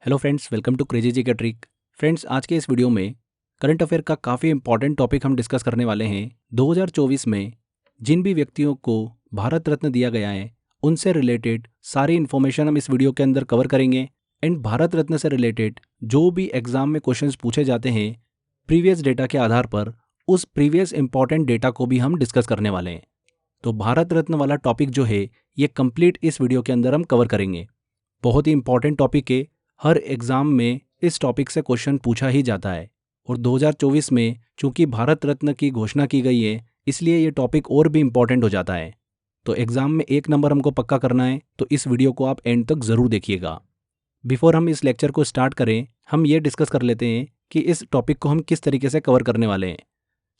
Hello friends, welcome to crazy ji का trick. Friends, आज के इस वीडियो में करंट अफेयर का काफ़ी इंपॉर्टेंट टॉपिक हम डिस्कस करने वाले हैं। 2024 में जिन भी व्यक्तियों को भारत रत्न दिया गया है उनसे रिलेटेड सारी इन्फॉर्मेशन हम इस वीडियो के अंदर कवर करेंगे। एंड भारत रत्न से रिलेटेड जो भी एग्जाम में क्वेश्चंस पूछे जाते हैं प्रीवियस डेटा के आधार पर, उस प्रीवियस इंपॉर्टेंट डेटा को भी हम डिस्कस करने वाले हैं। तो भारत रत्न वाला टॉपिक जो है ये कंप्लीट इस वीडियो के अंदर हम कवर करेंगे। बहुत ही इंपॉर्टेंट टॉपिक है, हर एग्ज़ाम में इस टॉपिक से क्वेश्चन पूछा ही जाता है। और 2024 में चूंकि भारत रत्न की घोषणा की गई है इसलिए ये टॉपिक और भी इम्पॉर्टेंट हो जाता है। तो एग्ज़ाम में 1 नंबर हमको पक्का करना है, तो इस वीडियो को आप एंड तक ज़रूर देखिएगा। बिफोर हम इस लेक्चर को स्टार्ट करें, हम ये डिस्कस कर लेते हैं कि इस टॉपिक को हम किस तरीके से कवर करने वाले हैं।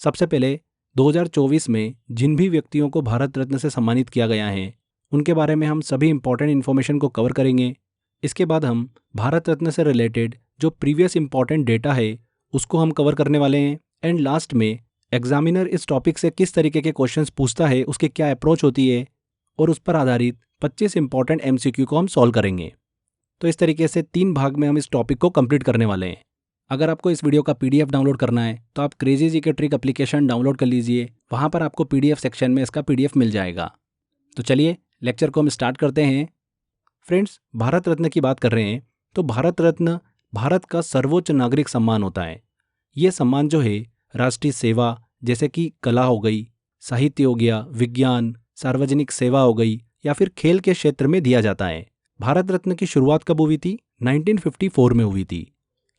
सबसे पहले 2024 में जिन भी व्यक्तियों को भारत रत्न से सम्मानित किया गया है उनके बारे में हम सभी इंपॉर्टेंट इन्फॉर्मेशन को कवर करेंगे। इसके बाद हम भारत रत्न से रिलेटेड जो प्रीवियस इंपॉर्टेंट डेटा है उसको हम कवर करने वाले हैं। एंड लास्ट में एग्जामिनर इस टॉपिक से किस तरीके के क्वेश्चंस पूछता है, उसकी क्या अप्रोच होती है, और उस पर आधारित 25 इंपॉर्टेंट MCQ को हम सॉल्व करेंगे। तो इस तरीके से 3 भाग में हम इस टॉपिक को कंप्लीट करने वाले हैं। अगर आपको इस वीडियो का PDF डाउनलोड करना है तो आप क्रेजी जी के ट्रिक एप्लीकेशन डाउनलोड कर लीजिए, वहाँ पर आपको PDF सेक्शन में इसका PDF मिल जाएगा। तो चलिए लेक्चर को हम स्टार्ट करते हैं। फ्रेंड्स, भारत रत्न की बात कर रहे हैं तो भारत रत्न भारत का सर्वोच्च नागरिक सम्मान होता है। ये सम्मान जो है राष्ट्रीय सेवा जैसे कि कला हो गई, साहित्य हो गया, विज्ञान, सार्वजनिक सेवा हो गई या फिर खेल के क्षेत्र में दिया जाता है। भारत रत्न की शुरुआत कब हुई थी? 1954 में हुई थी।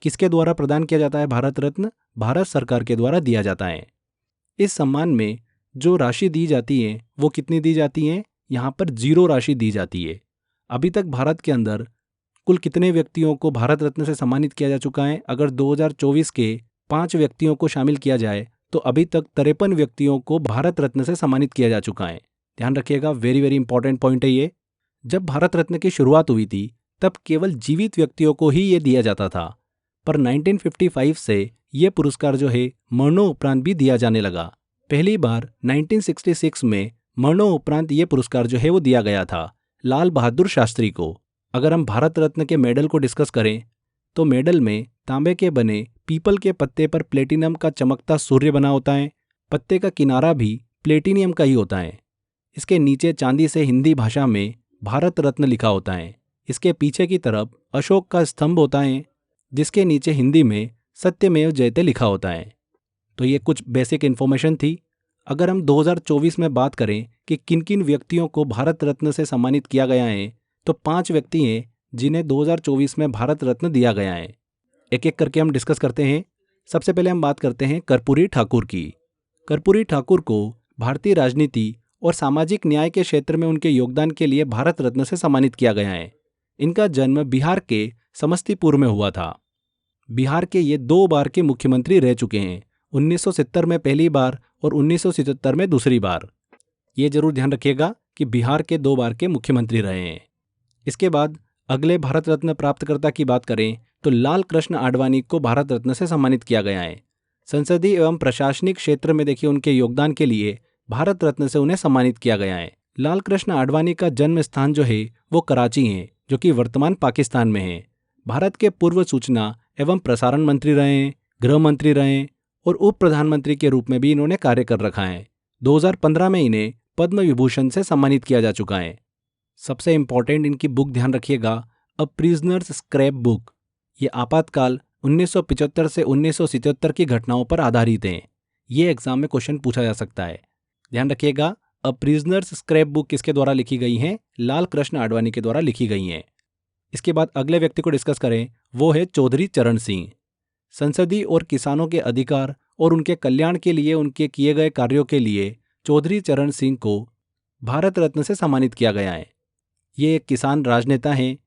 किसके द्वारा प्रदान किया जाता है भारत रत्न? भारत सरकार के द्वारा दिया जाता है। इस सम्मान में जो राशि दी जाती है वो कितनी दी जाती है? यहाँ पर 0 राशि दी जाती है। अभी तक भारत के अंदर कुल कितने व्यक्तियों को भारत रत्न से सम्मानित किया जा चुका है? अगर 2024 के 5 व्यक्तियों को शामिल किया जाए तो अभी तक 53 व्यक्तियों को भारत रत्न से सम्मानित किया जा चुका है। ध्यान रखिएगा, वेरी वेरी इंपॉर्टेंट पॉइंट है ये। जब भारत रत्न की शुरुआत हुई थी तब केवल जीवित व्यक्तियों को ही ये दिया जाता था, पर 1955 से ये पुरस्कार जो है मरणोपरांत भी दिया जाने लगा। पहली बार 1966 में मरणोपरांत ये पुरस्कार जो है वो दिया गया था लाल बहादुर शास्त्री को। अगर हम भारत रत्न के मेडल को डिस्कस करें तो मेडल में तांबे के बने पीपल के पत्ते पर प्लेटिनम का चमकता सूर्य बना होता है। पत्ते का किनारा भी प्लेटिनियम का ही होता है। इसके नीचे चांदी से हिंदी भाषा में भारत रत्न लिखा होता है। इसके पीछे की तरफ अशोक का स्तंभ होता है जिसके नीचे हिंदी में सत्यमेव जयते लिखा होता है। तो ये कुछ बेसिक इन्फॉर्मेशन थी। अगर हम 2024 में बात करें कि किन किन व्यक्तियों को भारत रत्न से सम्मानित किया गया है तो 5 व्यक्ति हैं जिन्हें 2024 में भारत रत्न दिया गया है। एक एक करके हम डिस्कस करते हैं। सबसे पहले हम बात करते हैं कर्पूरी ठाकुर की। कर्पूरी ठाकुर को भारतीय राजनीति और सामाजिक न्याय के क्षेत्र में उनके योगदान के लिए भारत रत्न से सम्मानित किया गया है। इनका जन्म बिहार के समस्तीपुर में हुआ था। बिहार के ये 2 बार के मुख्यमंत्री रह चुके हैं, 1970 में पहली बार और 1977 में दूसरी बार। ये जरूर ध्यान रखिएगा कि बिहार के 2 बार के मुख्यमंत्री रहे हैं। इसके बाद अगले भारत रत्न प्राप्तकर्ता की बात करें तो लाल कृष्ण आडवाणी को भारत रत्न से सम्मानित किया गया है। संसदीय एवं प्रशासनिक क्षेत्र में देखिए उनके योगदान के लिए भारत रत्न से उन्हें सम्मानित किया गया है। लाल कृष्ण आडवाणी का जन्म स्थान जो है वो कराची है, जो कि वर्तमान पाकिस्तान में है। भारत के पूर्व सूचना एवं प्रसारण मंत्री रहे हैं, गृह मंत्री रहे हैं और उप प्रधानमंत्री के रूप में भी इन्होंने कार्य कर रखा है। 2015 में इन्हें पद्म विभूषण से सम्मानित किया जा चुका है। सबसे इंपॉर्टेंट इनकी बुक ध्यान रखिएगा, अ प्रिजनर्स स्क्रैप बुक। ये आपातकाल 1975 से 1977 की घटनाओं पर आधारित हैं। ये एग्जाम में क्वेश्चन पूछा जा सकता है। ध्यान रखिएगा, अ प्रिजनर्स स्क्रैप बुक किसके द्वारा लिखी गई है? लाल कृष्ण आडवाणी के द्वारा लिखी गई हैं। इसके बाद अगले व्यक्ति को डिस्कस करें, वो है चौधरी चरण सिंह। संसदीय और किसानों के अधिकार और उनके कल्याण के लिए उनके किए गए कार्यों के लिए चौधरी चरण सिंह को भारत रत्न से सम्मानित किया गया है। ये एक किसान राजनेता हैं।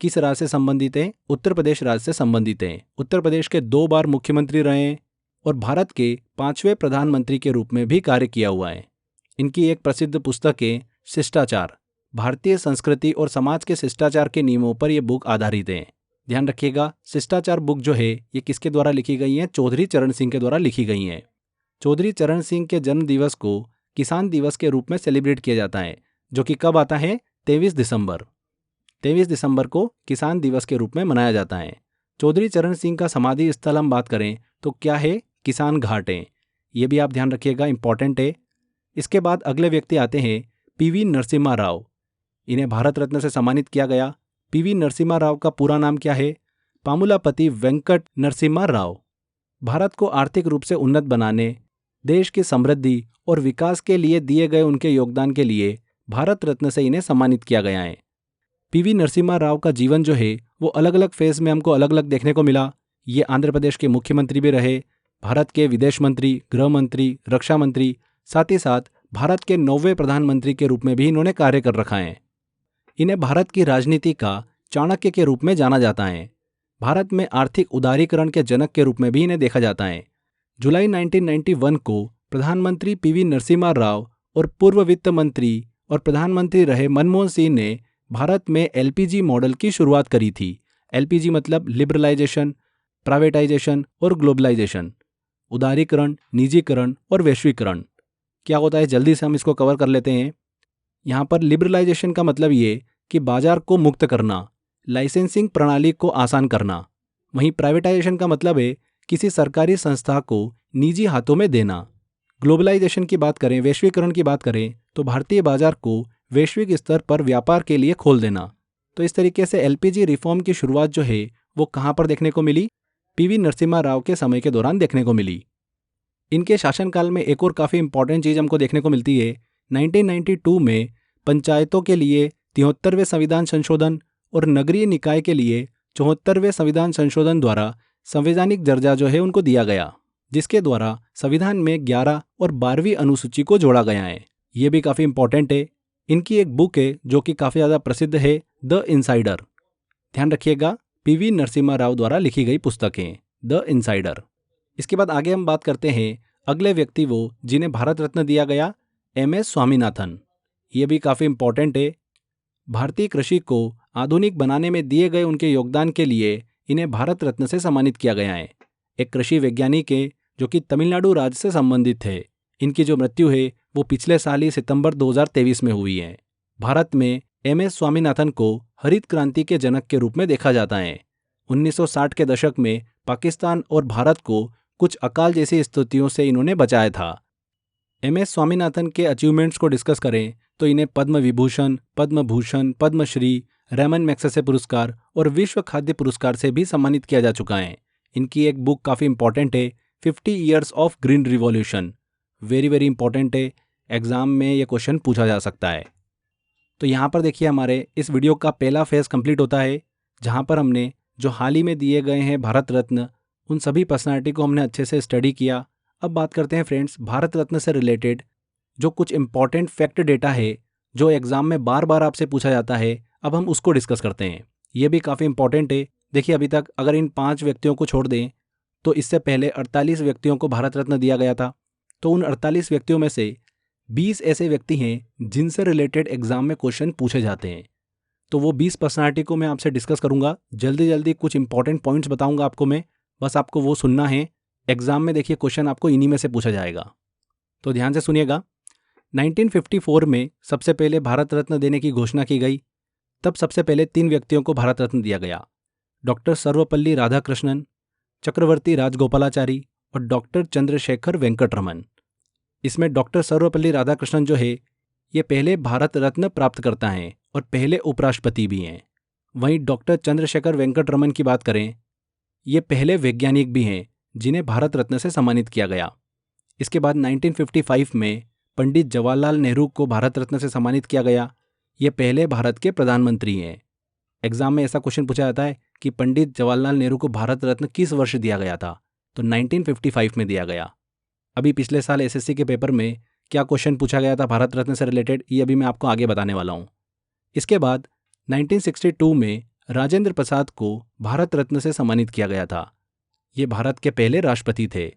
किस राज्य से संबंधित हैं? उत्तर प्रदेश राज्य से संबंधित हैं। उत्तर प्रदेश के 2 बार मुख्यमंत्री रहे हैं और भारत के 5वें प्रधानमंत्री के रूप में भी कार्य किया हुआ है। इनकी एक प्रसिद्ध पुस्तक है शिष्टाचार। भारतीय संस्कृति और समाज के शिष्टाचार के नियमों पर यह बुक आधारित है। ध्यान रखिएगा, शिष्टाचार बुक जो है ये किसके द्वारा लिखी गई है? चौधरी चरण सिंह के द्वारा लिखी गई हैं। चौधरी चरण सिंह के जन्म दिवस को किसान दिवस के रूप में सेलिब्रेट किया जाता है, जो कि कब आता है? 23 दिसंबर। 23 दिसंबर को किसान दिवस के रूप में मनाया जाता है। चौधरी चरण सिंह का समाधि स्थल हम बात करें तो क्या है, किसान घाट है। ये भी आप ध्यान रखिएगा, इंपॉर्टेंट है। इसके बाद अगले व्यक्ति आते हैं पीवी नरसिम्हा राव। इन्हें भारत रत्न से सम्मानित किया गया। पीवी नरसिम्हा राव का पूरा नाम क्या है? पामुलापति वेंकट नरसिम्हा राव। भारत को आर्थिक रूप से उन्नत बनाने, देश की समृद्धि और विकास के लिए दिए गए उनके योगदान के लिए भारत रत्न से इन्हें सम्मानित किया गया है। पीवी नरसिम्हा राव का जीवन जो है वो अलग अलग फेज में हमको अलग अलग देखने को मिला। ये आंध्र प्रदेश के मुख्यमंत्री भी रहे, भारत के विदेश मंत्री, गृह मंत्री, रक्षा मंत्री, साथ ही साथ भारत के 9वें प्रधानमंत्री के रूप में भी इन्होंने कार्य कर रखा है। इन्हें भारत की राजनीति का चाणक्य के रूप में जाना जाता है। भारत में आर्थिक उदारीकरण के जनक के रूप में भी इन्हें देखा जाता है। जुलाई 1991 को प्रधानमंत्री पीवी नरसिम्हा राव और पूर्व वित्त मंत्री और प्रधानमंत्री रहे मनमोहन सिंह ने भारत में एलपीजी मॉडल की शुरुआत करी थी। एलपीजी मतलब लिबरलाइजेशन, प्राइवेटाइजेशन और ग्लोबलाइजेशन, उदारीकरण, निजीकरण और वैश्वीकरण। क्या होता है, जल्दी से हम इसको कवर कर लेते हैं। यहाँ पर लिबरलाइजेशन का मतलब ये कि बाजार को मुक्त करना, लाइसेंसिंग प्रणाली को आसान करना। वहीं प्राइवेटाइजेशन का मतलब है किसी सरकारी संस्था को निजी हाथों में देना। ग्लोबलाइजेशन की बात करें, वैश्वीकरण की बात करें तो भारतीय बाजार को वैश्विक स्तर पर व्यापार के लिए खोल देना। तो इस तरीके से एलपीजी रिफॉर्म की शुरुआत जो है वो कहाँ पर देखने को मिली? पीवी नरसिम्हा राव के समय के दौरान देखने को मिली। इनके शासनकाल में एक और काफ़ी इंपॉर्टेंट चीज़ हमको देखने को मिलती है। 1992 में पंचायतों के लिए 73वें संविधान संशोधन और नगरीय निकाय के लिए 74वें संविधान संशोधन द्वारा संवैधानिक दर्जा जो है उनको दिया गया, जिसके द्वारा संविधान में 11 और 12वीं अनुसूची को जोड़ा गया है। ये भी काफ़ी इंपॉर्टेंट है। इनकी एक बुक है जो कि काफ़ी ज़्यादा प्रसिद्ध है, द इनसाइडर। ध्यान रखिएगा, पीवी नरसिम्हा राव द्वारा लिखी गई पुस्तक है द इनसाइडर। इसके बाद आगे हम बात करते हैं अगले व्यक्ति वो जिन्हें भारत रत्न दिया गया, एमएस स्वामीनाथन। ये भी काफ़ी इंपॉर्टेंट है। भारतीय कृषि को आधुनिक बनाने में दिए गए उनके योगदान के लिए इन्हें भारत रत्न से सम्मानित किया गया है। एक कृषि वैज्ञानिक है जो कि तमिलनाडु राज्य से संबंधित है। इनकी जो मृत्यु है वो पिछले साल ही सितंबर 2023 में हुई है। भारत में एमएस स्वामीनाथन को हरित क्रांति के जनक के रूप में देखा जाता है। 1960 के दशक में पाकिस्तान और भारत को कुछ अकाल जैसी स्थितियों से इन्होंने बचाया था। एमएस स्वामीनाथन के अचीवमेंट्स को डिस्कस करें तो इन्हें पद्म विभूषण, पद्म भूषण, पद्मश्री, रैमन मैग्सेसे पुरस्कार और विश्व खाद्य पुरस्कार से भी सम्मानित किया जा चुका है। इनकी एक बुक काफ़ी इंपॉर्टेंट है, 50 years of green revolution. Very very important है, एग्जाम में ये क्वेश्चन पूछा जा सकता है। तो यहाँ पर देखिए हमारे इस वीडियो का पहला फेज कंप्लीट होता है, जहाँ पर हमने जो हाल ही में दिए गए हैं भारत रत्न, उन सभी पर्सनालिटी को हमने अच्छे से स्टडी किया। अब बात करते हैं फ्रेंड्स भारत रत्न से रिलेटेड जो कुछ इंपॉर्टेंट फैक्ट डेटा है जो एग्जाम में बार बार आपसे पूछा जाता है। अब हम उसको डिस्कस करते हैं। ये भी काफ़ी इंपॉर्टेंट है। देखिए अभी तक अगर इन 5 व्यक्तियों को छोड़ दें तो इससे पहले 48 व्यक्तियों को भारत रत्न दिया गया था। तो उन 48 व्यक्तियों में से 20 ऐसे व्यक्ति हैं जिनसे रिलेटेड एग्जाम में क्वेश्चन पूछे जाते हैं। तो वो 20 पर्सनालिटी को मैं आपसे डिस्कस करूंगा। जल्दी जल्दी कुछ इंपॉर्टेंट पॉइंट्स बताऊंगा आपको मैं, बस आपको वो सुनना है। एग्जाम में देखिए क्वेश्चन आपको इन्हीं में से पूछा जाएगा, तो ध्यान से सुनिएगा। 1954 में सबसे पहले भारत रत्न देने की घोषणा की गई। तब सबसे पहले 3 व्यक्तियों को भारत रत्न दिया गया, डॉक्टर सर्वपल्ली राधाकृष्णन, चक्रवर्ती राजगोपालाचारी और डॉक्टर चंद्रशेखर वेंकट रमन। इसमें डॉक्टर सर्वपल्ली राधाकृष्णन जो है ये पहले भारत रत्न प्राप्त करता है और पहले उपराष्ट्रपति भी हैं। वहीं डॉक्टर चंद्रशेखर वेंकट रमन की बात करें, ये पहले वैज्ञानिक भी हैं जिन्हें भारत रत्न से सम्मानित किया गया। इसके बाद 1955 में पंडित जवाहरलाल नेहरू को भारत रत्न से सम्मानित किया गया। ये पहले भारत के प्रधानमंत्री हैं। एग्जाम में ऐसा क्वेश्चन पूछा जाता है कि पंडित जवाहरलाल नेहरू को भारत रत्न किस वर्ष दिया गया था, तो 1955 में दिया गया। अभी पिछले साल एसएससी के पेपर में क्या क्वेश्चन पूछा गया था भारत रत्न से रिलेटेड, ये अभी मैं आपको आगे बताने वाला हूँ। इसके बाद 1962 में राजेंद्र प्रसाद को भारत रत्न से सम्मानित किया गया था। ये भारत के पहले राष्ट्रपति थे।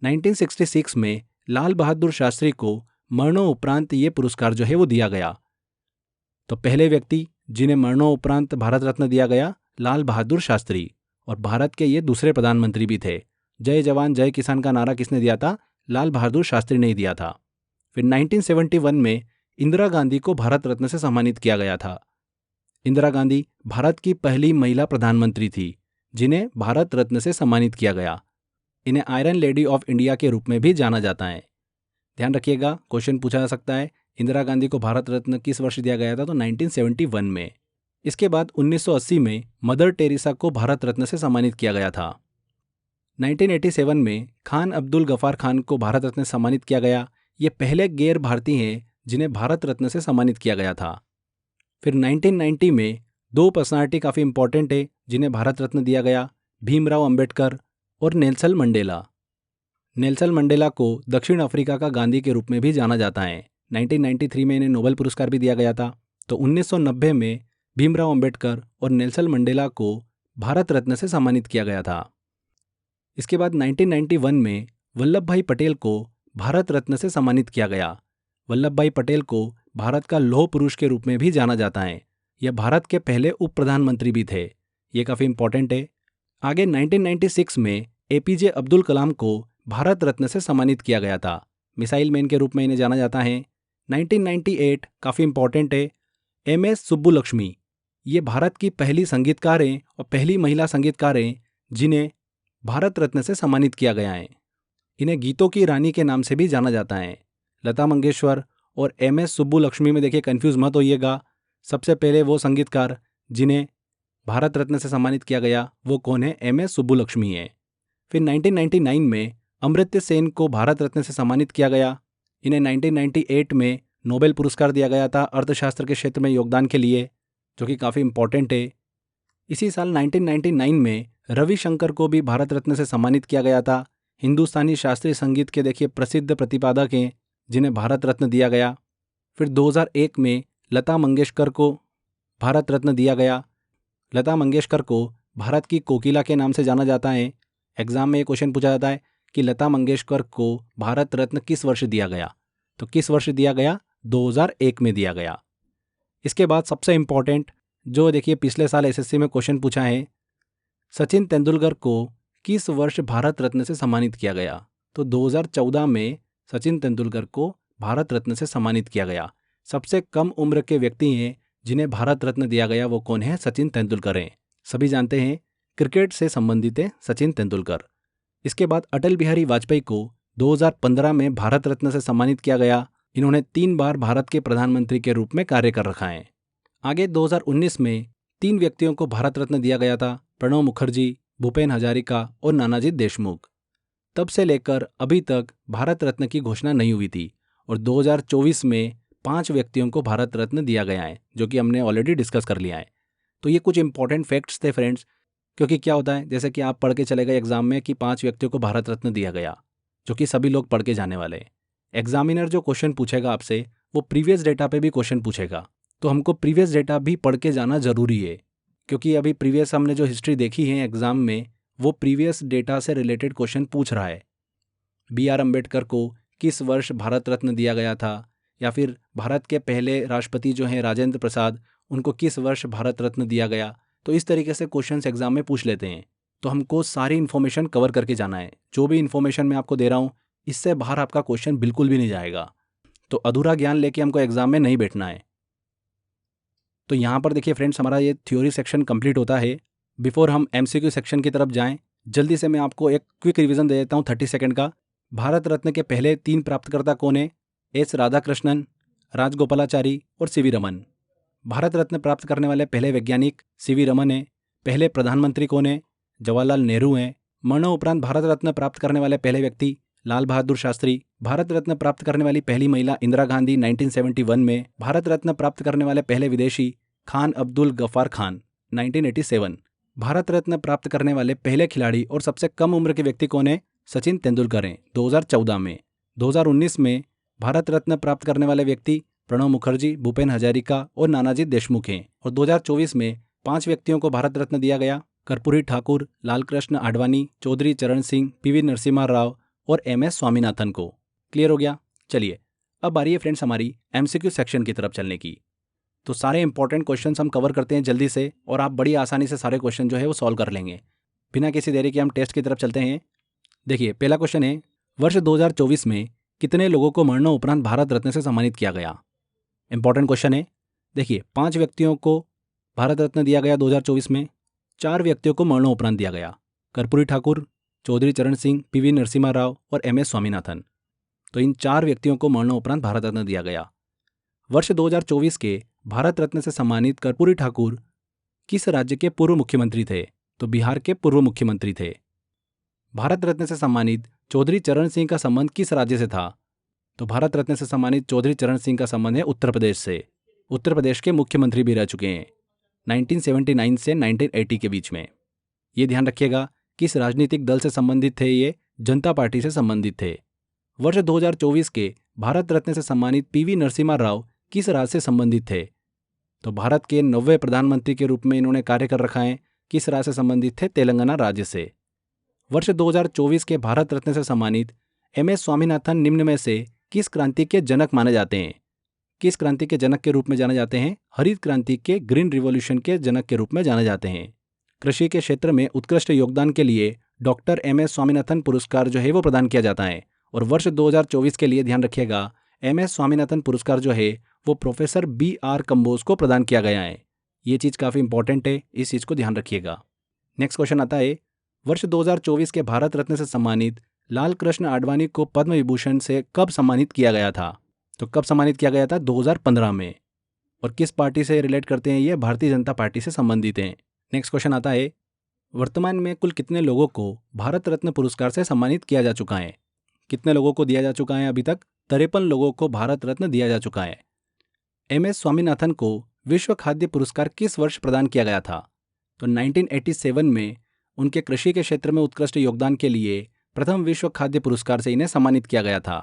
1966 में लाल बहादुर शास्त्री को मरणोपरांत ये पुरस्कार जो है वो दिया गया। तो पहले व्यक्ति जिन्हें मरणोपरांत भारत रत्न दिया गया, लाल बहादुर शास्त्री, और भारत के ये दूसरे प्रधानमंत्री भी थे। जय जवान जय किसान का नारा किसने दिया था? लाल बहादुर शास्त्री ने ही दिया था। फिर 1971 में इंदिरा गांधी को भारत रत्न से सम्मानित किया गया था। इंदिरा गांधी भारत की पहली महिला प्रधानमंत्री थी जिन्हें भारत रत्न से सम्मानित किया गया। इन्हें आयरन लेडी ऑफ इंडिया के रूप में भी जाना जाता है। ध्यान रखिएगा, क्वेश्चन पूछा जा सकता है इंदिरा गांधी को भारत रत्न किस वर्ष दिया गया था, तो 1971 में। इसके बाद 1980 में मदर टेरेसा को भारत रत्न से सम्मानित किया गया था। 1987 में खान अब्दुल गफार खान को भारत रत्न से सम्मानित किया गया। ये पहले गैर भारतीय हैं जिन्हें भारत रत्न से सम्मानित किया गया था। फिर 1990 में दो पर्सनालिटी काफ़ी इंपॉर्टेंट है जिन्हें भारत रत्न दिया गया, भीमराव अंबेडकर और नेल्सन मंडेला। नेल्सन मंडेला को दक्षिण अफ्रीका का गांधी के रूप में भी जाना जाता है। 1993 में इन्हें नोबेल पुरस्कार भी दिया गया था। तो 1990 में भीमराव अंबेडकर और नेल्सन मंडेला को भारत रत्न से सम्मानित किया गया था। इसके बाद 1991 में वल्लभ भाई पटेल को भारत रत्न से सम्मानित किया गया। वल्लभ भाई पटेल को भारत का लौह पुरुष के रूप में भी जाना जाता है। यह भारत के पहले उप प्रधानमंत्री भी थे। ये काफ़ी इंपॉर्टेंट है। आगे 1996 में एपीजे अब्दुल कलाम को भारत रत्न से सम्मानित किया गया था। मिसाइल मैन के रूप में इन्हें जाना जाता है। 1998 काफ़ी इंपॉर्टेंट है। एमएस सुब्बुलक्ष्मी, ये भारत की पहली संगीतकार हैं और पहली महिला संगीतकार हैं जिन्हें भारत रत्न से सम्मानित किया गया है। इन्हें गीतों की रानी के नाम से भी जाना जाता है। लता मंगेशकर और एमएस सुब्बुलक्ष्मी में देखिए कंफ्यूज मत होइएगा। सबसे पहले वो संगीतकार जिन्हें भारत रत्न से सम्मानित किया गया वो कौन है, एमएस सुब्बुलक्ष्मी है। फिर 1999 में अमर्त्य सेन को भारत रत्न से सम्मानित किया गया। इन्हें 1998 में नोबेल पुरस्कार दिया गया था अर्थशास्त्र के क्षेत्र में योगदान के लिए, जो कि काफ़ी इंपॉर्टेंट है। इसी साल 1999 में रविशंकर को भी भारत रत्न से सम्मानित किया गया था। हिंदुस्तानी शास्त्रीय संगीत के देखिए प्रसिद्ध प्रतिपादक हैं जिन्हें भारत रत्न दिया गया। फिर 2001 में लता मंगेशकर को भारत रत्न दिया गया। लता मंगेशकर को भारत की कोकिला के नाम से जाना जाता है। एग्जाम में ये क्वेश्चन पूछा जाता है कि लता मंगेशकर को भारत रत्न किस वर्ष दिया गया, तो किस वर्ष दिया गया, 2001 में दिया गया। इसके बाद सबसे इंपॉर्टेंट जो देखिए पिछले साल एसएससी में क्वेश्चन पूछा है, सचिन तेंदुलकर को किस वर्ष भारत रत्न से सम्मानित किया गया, तो 2014 में सचिन तेंदुलकर को भारत रत्न से सम्मानित किया गया। सबसे कम उम्र के व्यक्ति हैं जिन्हें भारत रत्न दिया गया, वो कौन है, सचिन तेंदुलकर हैं। सभी जानते हैं क्रिकेट से संबंधित है सचिन तेंदुलकर। इसके बाद अटल बिहारी वाजपेयी को 2015 में भारत रत्न से सम्मानित किया गया। इन्होंने 3 बार भारत के प्रधानमंत्री के रूप में कार्य कर रखा है। आगे 2019 में 3 व्यक्तियों को भारत रत्न दिया गया था, प्रणब मुखर्जी, भूपेन हजारिका और नानाजी देशमुख। तब से लेकर अभी तक भारत रत्न की घोषणा नहीं हुई थी और 2024 में 5 व्यक्तियों को भारत रत्न दिया गया है, जो कि हमने ऑलरेडी डिस्कस कर लिया है। तो ये कुछ इंपॉर्टेंट फैक्ट्स थे फ्रेंड्स, क्योंकि क्या होता है जैसे कि आप पढ़ के चले गए एग्जाम में कि 5 व्यक्तियों को भारत रत्न दिया गया, जो कि सभी लोग पढ़ के जाने वाले हैं। एग्जामिनर जो क्वेश्चन पूछेगा आपसे वो प्रीवियस डेटा पे भी क्वेश्चन पूछेगा, तो हमको प्रीवियस डेटा भी पढ़ के जाना जरूरी है, क्योंकि अभी प्रीवियस हमने जो हिस्ट्री देखी है एग्जाम में वो प्रीवियस डेटा से रिलेटेड क्वेश्चन पूछ रहा है। BR अम्बेडकर को किस वर्ष भारत रत्न दिया गया था, या फिर भारत के पहले राष्ट्रपति जो हैं राजेंद्र प्रसाद, उनको किस वर्ष भारत रत्न दिया गया। तो इस तरीके से क्वेश्चंस एग्जाम में पूछ लेते हैं। तो हमको सारी इन्फॉर्मेशन कवर करके जाना है। जो भी इन्फॉर्मेशन मैं आपको दे रहा हूँ इससे बाहर आपका क्वेश्चन बिल्कुल भी नहीं जाएगा। तो अधूरा ज्ञान लेके हमको एग्जाम में नहीं बैठना है। तो यहाँ पर देखिए फ्रेंड्स, हमारा ये थ्योरी सेक्शन कंप्लीट होता है। बिफोर हम MCQ सेक्शन की तरफ जाएं, जल्दी से मैं आपको एक क्विक रिवीजन दे देता हूँ 30 सेकंड का। भारत रत्न के पहले 3 प्राप्तकर्ता कौन है, S राधाकृष्णन, राजगोपालाचारी और CV रमन। भारत रत्न प्राप्त करने वाले पहले वैज्ञानिक CV रमन है। पहले प्रधानमंत्री कौन है, जवाहरलाल नेहरू हैं। मरणोपरांत भारत रत्न प्राप्त करने वाले पहले व्यक्ति लाल बहादुर शास्त्री। भारत रत्न प्राप्त करने वाली पहली महिला इंदिरा गांधी 1971 में। भारत रत्न प्राप्त करने वाले पहले विदेशी खान अब्दुल गफार खान 1987। भारत रत्न प्राप्त करने वाले पहले खिलाड़ी और सबसे कम उम्र के व्यक्ति कौन है, सचिन तेंदुलकर हैं 2014 में। 2019 में भारत रत्न प्राप्त करने वाले व्यक्ति प्रणब मुखर्जी, भूपेन हजारिका और नानाजी देशमुख हैं। और 2024 में 5 व्यक्तियों को भारत रत्न दिया गया, कर्पूरी ठाकुर, लालकृष्ण आडवाणी, चौधरी चरण सिंह, PV नरसिम्हा राव और MS स्वामीनाथन को। क्लियर हो गया। चलिए अब बारी है फ्रेंड्स हमारी MCQ सेक्शन की तरफ चलने की। तो सारे इंपॉर्टेंट क्वेश्चंस हम कवर करते हैं जल्दी से, और आप बड़ी आसानी से सारे क्वेश्चन जो है वो सॉल्व कर लेंगे। बिना किसी देरी के हम टेस्ट की तरफ चलते हैं। देखिए पहला क्वेश्चन है, वर्ष 2024 में कितने लोगों को मरणोपरांत भारत रत्न से सम्मानित किया गया। इंपॉर्टेंट क्वेश्चन है। देखिए 5 व्यक्तियों को भारत रत्न दिया गया 2024 में? 4 व्यक्तियों को मरणोपरांत दिया गया, कर्पूरी ठाकुर, चौधरी चरण सिंह, पीवी नरसिम्हा राव और एमएस स्वामीनाथन। तो इन 4 व्यक्तियों को मरणोपरांत भारत रत्न दिया गया। वर्ष 2024 के भारत रत्न से सम्मानित कर्पूरी ठाकुर किस राज्य के पूर्व मुख्यमंत्री थे? तो बिहार के पूर्व मुख्यमंत्री थे। भारत रत्न से सम्मानित चौधरी चरण सिंह का संबंध किस राज्य से था? तो भारत रत्न से सम्मानित चौधरी चरण सिंह का संबंध है उत्तर प्रदेश से। उत्तर प्रदेश के मुख्यमंत्री भी रह चुके हैं 1979 से 1980 के बीच में। ये ध्यान रखिएगा, किस राजनीतिक दल से संबंधित थे ये? जनता पार्टी से संबंधित थे। वर्ष 2024 के भारत रत्न से सम्मानित पीवी नरसिम्हा राव किस राज्य से संबंधित थे? तो भारत के 90वें प्रधानमंत्री के रूप में इन्होंने कार्य कर रखा है। किस राज्य से संबंधित थे? तेलंगाना राज्य से। वर्ष 2024 के भारत रत्न से सम्मानित एमएस स्वामीनाथन निम्न में से किस क्रांति के जनक माने जाते हैं? किस क्रांति के जनक के रूप में जाने जाते हैं? हरित क्रांति के, ग्रीन रिवॉल्यूशन के जनक के रूप में जाने जाते हैं। कृषि के क्षेत्र में उत्कृष्ट योगदान के लिए डॉक्टर एमएस स्वामीनाथन पुरस्कार जो है वो प्रदान किया जाता है। और वर्ष 2024 के लिए ध्यान रखिएगा, एमएस स्वामीनाथन पुरस्कार जो है वो प्रोफेसर BR कंबोज को प्रदान किया गया है। ये चीज़ काफ़ी इंपॉर्टेंट है, इस चीज़ को ध्यान रखिएगा। नेक्स्ट क्वेश्चन आता है, वर्ष 2024 के भारत रत्न से सम्मानित लाल कृष्ण आडवाणी को पद्म विभूषण से कब सम्मानित किया गया था? तो कब सम्मानित किया गया था? 2015 में। और किस पार्टी से रिलेट करते हैं ये? भारतीय जनता पार्टी से संबंधित हैं। नेक्स्ट क्वेश्चन आता है, वर्तमान में कुल कितने लोगों को भारत रत्न पुरस्कार से सम्मानित किया जा चुका है? कितने लोगों को दिया जा चुका है अभी तक? 53 लोगों को भारत रत्न दिया जा चुका है। एमएस स्वामीनाथन को विश्व खाद्य पुरस्कार किस वर्ष प्रदान किया गया था? तो 1987 में उनके कृषि के क्षेत्र में उत्कृष्ट योगदान के लिए प्रथम विश्व खाद्य पुरस्कार से इन्हें सम्मानित किया गया था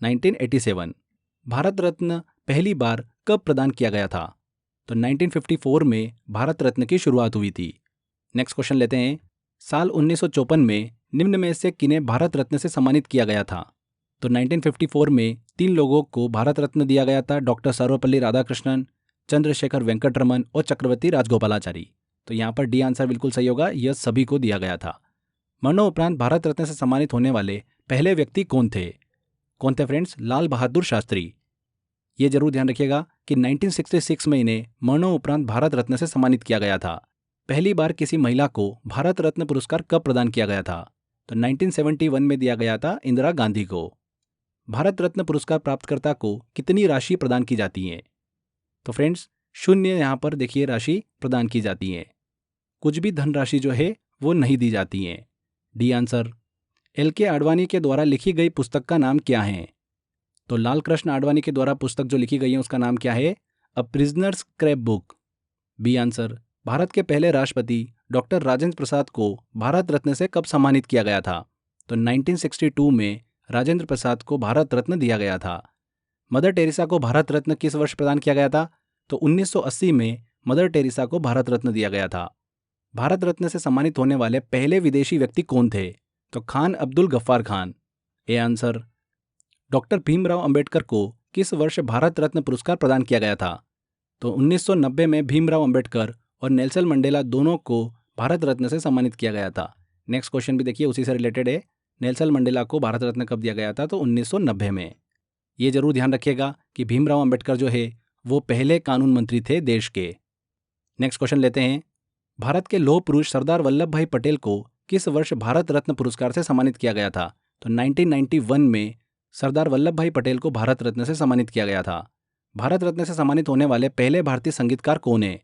1987। भारत रत्न पहली बार कब प्रदान किया गया था? तो 1954 में भारत रत्न की शुरुआत हुई थी। नेक्स्ट क्वेश्चन लेते हैं, साल 1954 में निम्न में से किन्हें भारत रत्न से सम्मानित किया गया था? तो 1954 में 3 लोगों को भारत रत्न दिया गया था, डॉक्टर सर्वपल्ली राधाकृष्णन, चंद्रशेखर वेंकटरमन और चक्रवर्ती राजगोपालाचारी। तो यहाँ पर डी आंसर बिल्कुल सही होगा, यह सभी को दिया गया था। मरणोपरांत भारत रत्न से सम्मानित होने वाले पहले व्यक्ति कौन थे? कौन थे फ्रेंड्स? लाल बहादुर शास्त्री। ये जरूर ध्यान रखिएगा कि 1966 में इन्हें मरणोपरांत भारत रत्न से सम्मानित किया गया था। पहली बार किसी महिला को भारत रत्न पुरस्कार कब प्रदान किया गया था? तो 1971 में दिया गया था इंदिरा गांधी को। भारत रत्न पुरस्कार प्राप्तकर्ता को कितनी राशि प्रदान की जाती है? तो फ्रेंड्स 0 यहाँ पर देखिए राशि प्रदान की जाती है, कुछ भी धनराशि जो है वो नहीं दी जाती है। D answer. LK आडवाणी के द्वारा लिखी गई पुस्तक का नाम क्या है? तो लाल कृष्ण आडवाणी के द्वारा पुस्तक जो लिखी गई है उसका नाम क्या है? A prisoner scrap book. B answer. Bharat के पहले राष्ट्रपति डॉक्टर राजेंद्र प्रसाद को भारत रत्न से कब सम्मानित किया गया था? तो 1962 में राजेंद्र प्रसाद को भारत रत्न दिया गया था। मदर टेरेसा को भारत रत्न किस वर्ष प्रदान किया गया था? तो 1980 में मदर टेरेसा को भारत रत्न दिया गया था। भारत रत्न से सम्मानित होने वाले पहले विदेशी व्यक्ति कौन थे? तो Khan Abdul Ghaffar Khan. A answer. Doctor Bhimrao Ambedkar को किस वर्ष भारत रत्न पुरस्कार प्रदान किया गया था? तो 1990 में भीमराव अंबेडकर और नेल्सन मंडेला दोनों को भारत रत्न से सम्मानित किया गया था। नेक्स्ट क्वेश्चन भी देखिए उसी से रिलेटेड है। नेल्सन मंडेला को भारत रत्न कब दिया गया था? तो 1990 में। ये जरूर ध्यान रखिएगा कि भीमराव अंबेडकर जो है वो पहले कानून मंत्री थे देश के। नेक्स्ट क्वेश्चन लेते हैं, भारत के लौह पुरुष सरदार वल्लभ भाई पटेल को किस वर्ष भारत रत्न पुरस्कार से सम्मानित किया गया था? तो 1991 में सरदार वल्लभ भाई पटेल को भारत रत्न से सम्मानित किया गया था। भारत रत्न से सम्मानित होने वाले पहले भारतीय संगीतकार कौन है?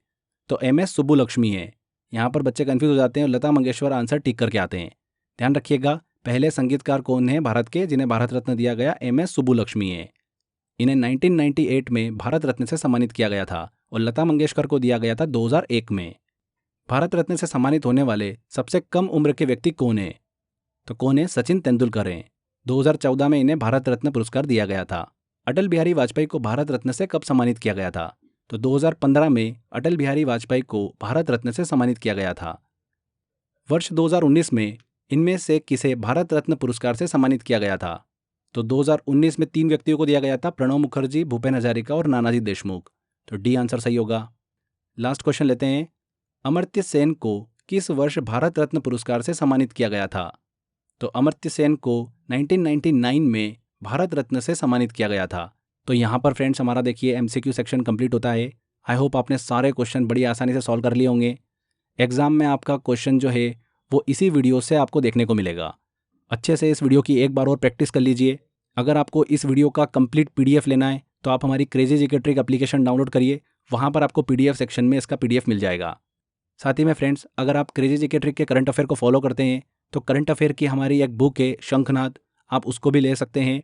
तो MS सुब्बुलक्ष्मी है। यहाँ पर बच्चे कंफ्यूज हो जाते हैं और लता मंगेशकर आंसर टिक करके आते हैं। ध्यान रखिएगा, पहले संगीतकार कौन है भारत के जिन्हें भारत रत्न दिया गया? MS सुब्बुलक्ष्मी है। इन्हें 1998 में भारत रत्न से सम्मानित किया गया था और लता मंगेशकर को दिया गया था 2001 में। भारत रत्न से सम्मानित होने वाले सबसे कम उम्र के व्यक्ति कौन है? तो कौन है? सचिन तेंदुलकर हैं। 2014 में इन्हें भारत रत्न पुरस्कार दिया गया था। अटल बिहारी वाजपेयी को भारत रत्न से कब सम्मानित किया गया था? तो 2015 में अटल बिहारी वाजपेयी को भारत रत्न से सम्मानित किया गया था। वर्ष 2019 में इनमें से किसे भारत रत्न पुरस्कार से सम्मानित किया गया था? तो 2019 में 3 व्यक्तियों को दिया गया था, प्रणब मुखर्जी, भूपेन हजारिका और नानाजी देशमुख। तो डी आंसर सही होगा। लास्ट क्वेश्चन लेते हैं, अमर्त्य सेन को किस वर्ष भारत रत्न पुरस्कार से सम्मानित किया गया था? तो अमर्त्य सेन को 1999 में भारत रत्न से सम्मानित किया गया था। तो यहाँ पर फ्रेंड्स हमारा देखिए MCQ सेक्शन कंप्लीट होता है। आई होप आपने सारे क्वेश्चन बड़ी आसानी से सॉल्व कर लिए होंगे। एग्ज़ाम में आपका क्वेश्चन जो है वो इसी वीडियो से आपको देखने को मिलेगा। अच्छे से इस वीडियो की एक बार और प्रैक्टिस कर लीजिए। अगर आपको इस वीडियो का कंप्लीट पीडीएफ लेना है तो आप हमारी crazy GK trick application download करिए, वहाँ पर आपको पीडीएफ सेक्शन में इसका पीडीएफ मिल जाएगा। साथ ही में फ्रेंड्स, अगर आप क्रेजी जीके ट्रिक के करंट अफेयर को फॉलो करते हैं तो करंट अफेयर की हमारी एक बुक है शंखनाद, आप उसको भी ले सकते हैं।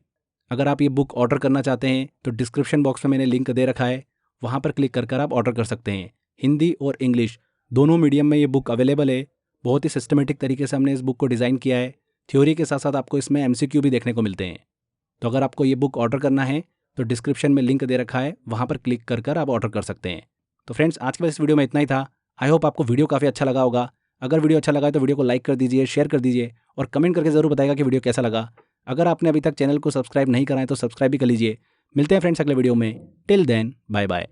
अगर आप ये बुक ऑर्डर करना चाहते हैं तो डिस्क्रिप्शन बॉक्स में मैंने लिंक दे रखा है, वहाँ पर क्लिक कर आप ऑर्डर कर सकते हैं। हिंदी और इंग्लिश दोनों मीडियम में ये बुक अवेलेबल है। बहुत ही सिस्टमेटिक तरीके से हमने इस बुक को डिज़ाइन किया है। थ्योरी के साथ साथ आपको इसमें एमसीक्यू भी देखने को मिलते हैं। तो अगर आपको ये बुक ऑर्डर करना है तो डिस्क्रिप्शन में लिंक दे रखा है, वहाँ पर क्लिक कर आप ऑर्डर कर सकते हैं। तो फ्रेंड्स, आज के इस वीडियो में इतना ही था। आई होप आपको वीडियो काफ़ी अच्छा लगा होगा। अगर वीडियो अच्छा लगा है तो वीडियो को लाइक कर दीजिए, शेयर कर दीजिए और कमेंट करके ज़रूर बताइएगा कि वीडियो कैसा लगा। अगर आपने अभी तक चैनल को सब्सक्राइब नहीं करा है तो सब्सक्राइब भी कर लीजिए। मिलते हैं फ्रेंड्स अगले वीडियो में। Till then, bye bye.